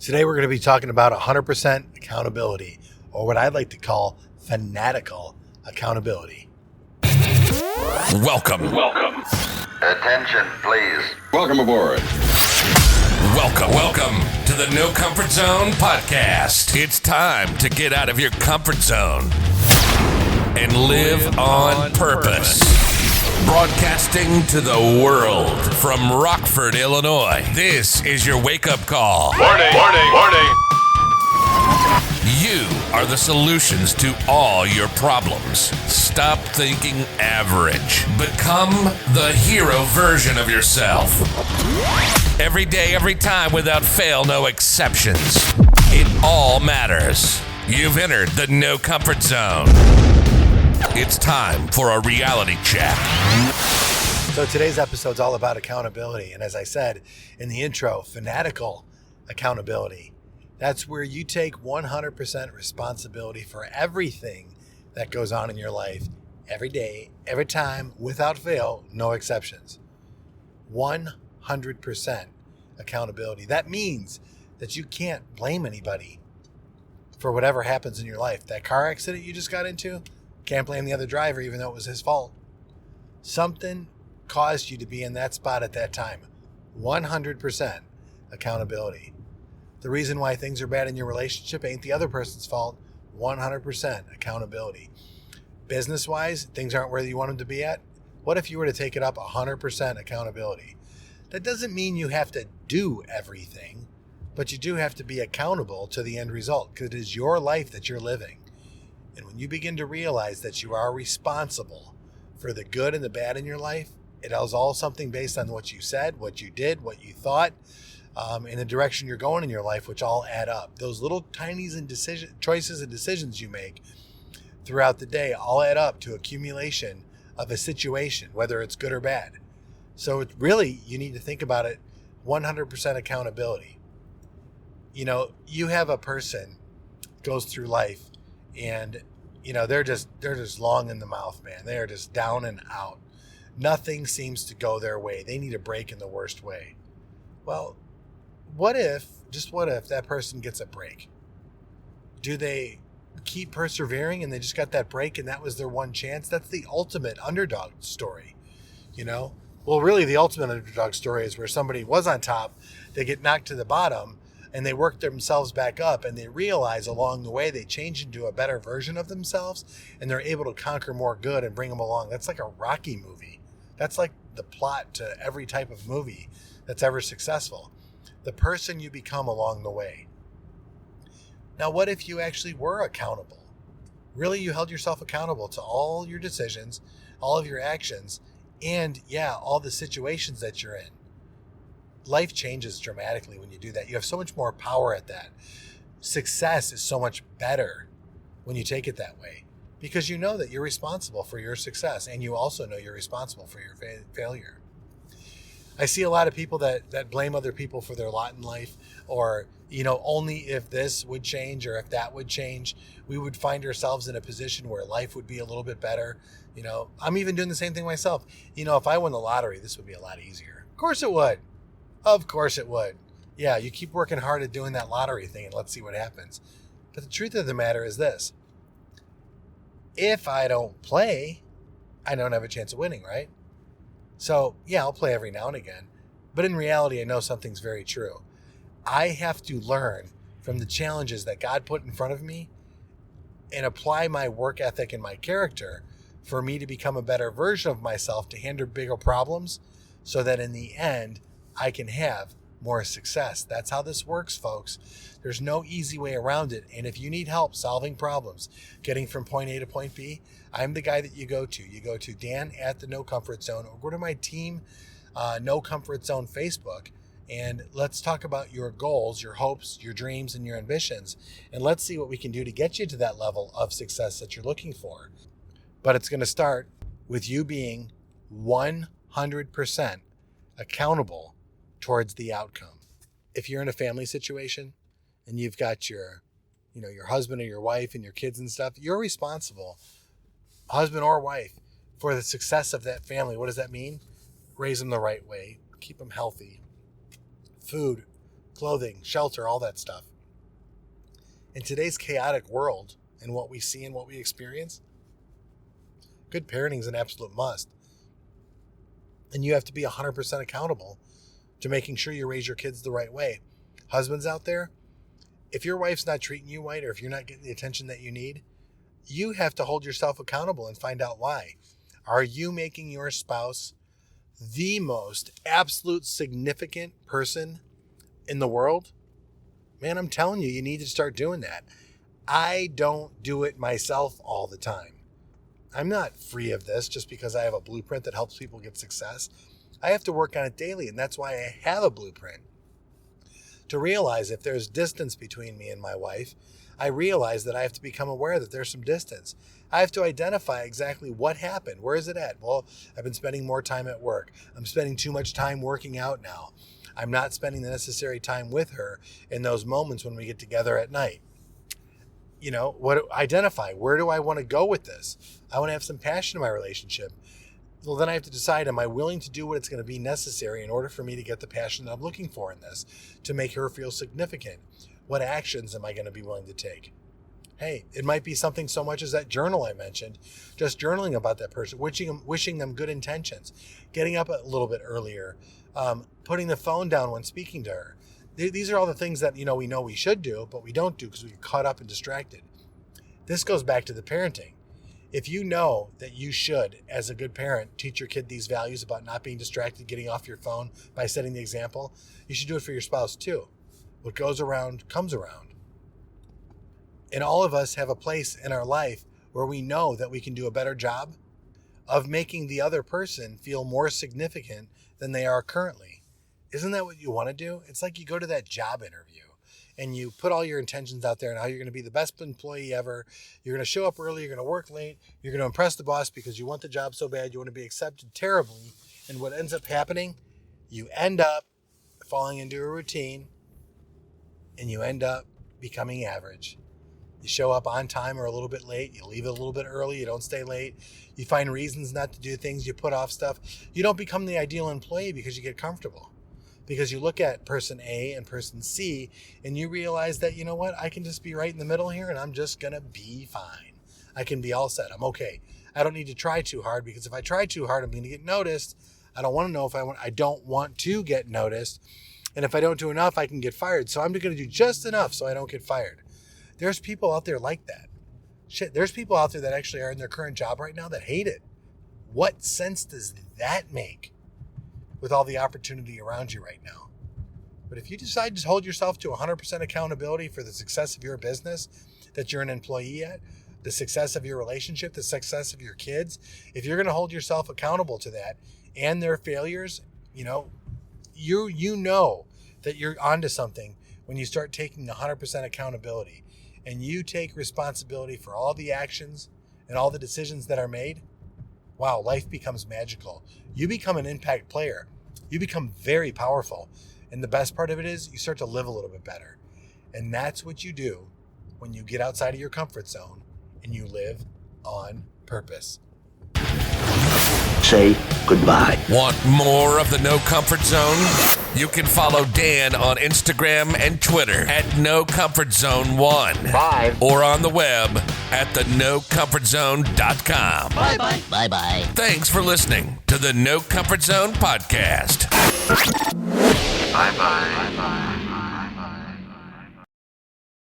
Today we're going to be talking about 100% accountability, or what I'd like to call fanatical accountability. Welcome. Attention, please. Welcome aboard. Welcome to the No Comfort Zone podcast. It's time to get out of your comfort zone and live on purpose. Broadcasting to the world from Rockford, Illinois. This is your wake-up call. Warning. You are the solutions to all your problems. Stop thinking average. Become the hero version of yourself. Every day, every time, without fail, no exceptions. It all matters. You've entered the No Comfort Zone. It's time for a reality check. So today's episode's all about accountability. And as I said in the intro, fanatical accountability. That's where you take 100% responsibility for everything that goes on in your life every day, every time, without fail, no exceptions. 100% accountability. That means that you can't blame anybody for whatever happens in your life. That car accident you just got into, can't blame the other driver even though it was his fault. Something caused you to be in that spot at that time. 100% accountability. The reason why things are bad in your relationship ain't the other person's fault. 100% accountability. Business-wise, things aren't where you want them to be at. What if you were to take it up 100% accountability? That doesn't mean you have to do everything, but you do have to be accountable to the end result because it is your life that you're living. And when you begin to realize that you are responsible for the good and the bad in your life, it is all something based on what you said, what you did, what you thought, in the direction you're going in your life, which all add up. Those little tiny choices and decisions you make throughout the day all add up to accumulation of a situation, whether it's good or bad. So it really, you need to think about it 100% accountability. You know, you have a person goes through life and, you know, they're just long in the mouth, man. They are just down and out. Nothing seems to go their way. They need a break in the worst way. Well, what if that person gets a break? Do they keep persevering and they just got that break and that was their one chance? That's the ultimate underdog story, you know? Well, really the ultimate underdog story is where somebody was on top, they get knocked to the bottom and they work themselves back up and they realize along the way they change into a better version of themselves and they're able to conquer more good and bring them along. That's like a Rocky movie. That's like the plot to every type of movie that's ever successful. The person you become along the way. Now, what if you actually were accountable? Really, you held yourself accountable to all your decisions, all of your actions, and all the situations that you're in. Life changes dramatically when you do that. You have so much more power at that. Success is so much better when you take it that way because you know that you're responsible for your success and you also know you're responsible for your failure. I see a lot of people that blame other people for their lot in life or, you know, only if this would change or if that would change, we would find ourselves in a position where life would be a little bit better. You know, I'm even doing the same thing myself. You know, if I won the lottery, this would be a lot easier. Of course it would. Of course it would. Yeah, you keep working hard at doing that lottery thing and let's see what happens. But the truth of the matter is this. If I don't play, I don't have a chance of winning, right? So, I'll play every now and again. But in reality, I know something's very true. I have to learn from the challenges that God put in front of me and apply my work ethic and my character for me to become a better version of myself to handle bigger problems so that in the end, I can have more success. That's how this works, folks. There's no easy way around it. And if you need help solving problems, getting from point A to point B, I'm the guy that you go to. You go to Dan at the No Comfort Zone or go to my team, No Comfort Zone Facebook, and let's talk about your goals, your hopes, your dreams, and your ambitions. And let's see what we can do to get you to that level of success that you're looking for. But it's going to start with you being 100% accountable towards the outcome. If you're in a family situation and you've got your husband or your wife and your kids and stuff, you're responsible, husband or wife, for the success of that family. What does that mean? Raise them the right way, keep them healthy, food, clothing, shelter, all that stuff. In today's chaotic world and what we see and what we experience, good parenting is an absolute must. And you have to be 100% accountable to making sure you raise your kids the right way. Husbands out there, if your wife's not treating you right or if you're not getting the attention that you need, you have to hold yourself accountable and find out why. Are you making your spouse the most absolute significant person in the world? Man, I'm telling you, you need to start doing that. I don't do it myself all the time. I'm not free of this just because I have a blueprint that helps people get success. I have to work on it daily, and that's why I have a blueprint. To realize if there's distance between me and my wife, I realize that I have to become aware that there's some distance. I have to identify exactly what happened. Where is it at? Well, I've been spending more time at work. I'm spending too much time working out now. I'm not spending the necessary time with her in those moments when we get together at night. Identify, where do I want to go with this? I want to have some passion in my relationship. Well, then I have to decide, am I willing to do what it's going to be necessary in order for me to get the passion that I'm looking for in this, to make her feel significant? What actions am I going to be willing to take? Hey, it might be something so much as that journal I mentioned, just journaling about that person, wishing them good intentions, getting up a little bit earlier, putting the phone down when speaking to her. These are all the things that we know we should do, but we don't do because we get caught up and distracted. This goes back to the parenting. If you know that you should, as a good parent, teach your kid these values about not being distracted, getting off your phone by setting the example, you should do it for your spouse too. What goes around comes around. And all of us have a place in our life where we know that we can do a better job of making the other person feel more significant than they are currently. Isn't that what you want to do? It's like you go to that job interview and you put all your intentions out there and how you're going to be the best employee ever. You're going to show up early. You're going to work late. You're going to impress the boss because you want the job so bad. You want to be accepted terribly. And what ends up happening, you end up falling into a routine and you end up becoming average. You show up on time or a little bit late. You leave a little bit early. You don't stay late. You find reasons not to do things. You put off stuff. You don't become the ideal employee because you get comfortable. Because you look at person A and person C and you realize that, you know what, I can just be right in the middle here and I'm just going to be fine. I can be all set. I'm okay. I don't need to try too hard because if I try too hard, I'm going to get noticed. I don't want to know if I don't want to get noticed. And if I don't do enough, I can get fired. So I'm going to do just enough so I don't get fired. There's people out there like that. Shit, there's people out there that actually are in their current job right now that hate it. What sense does that make with all the opportunity around you right now? But if you decide to hold yourself to 100% accountability for the success of your business that you're an employee at, the success of your relationship, the success of your kids, if you're going to hold yourself accountable to that and their failures, you know that you're onto something when you start taking 100% accountability and you take responsibility for all the actions and all the decisions that are made. Wow, life becomes magical. You become an impact player. You become very powerful. And the best part of it is you start to live a little bit better. And that's what you do when you get outside of your comfort zone and you live on purpose. Say goodbye. Want more of the No Comfort Zone? You can follow Dan on Instagram and Twitter at NoComfortZone1. Bye. Or on the web at thenocomfortzone.com. Bye-bye. Bye-bye. Thanks for listening to the No Comfort Zone podcast. Bye-bye. Bye-bye.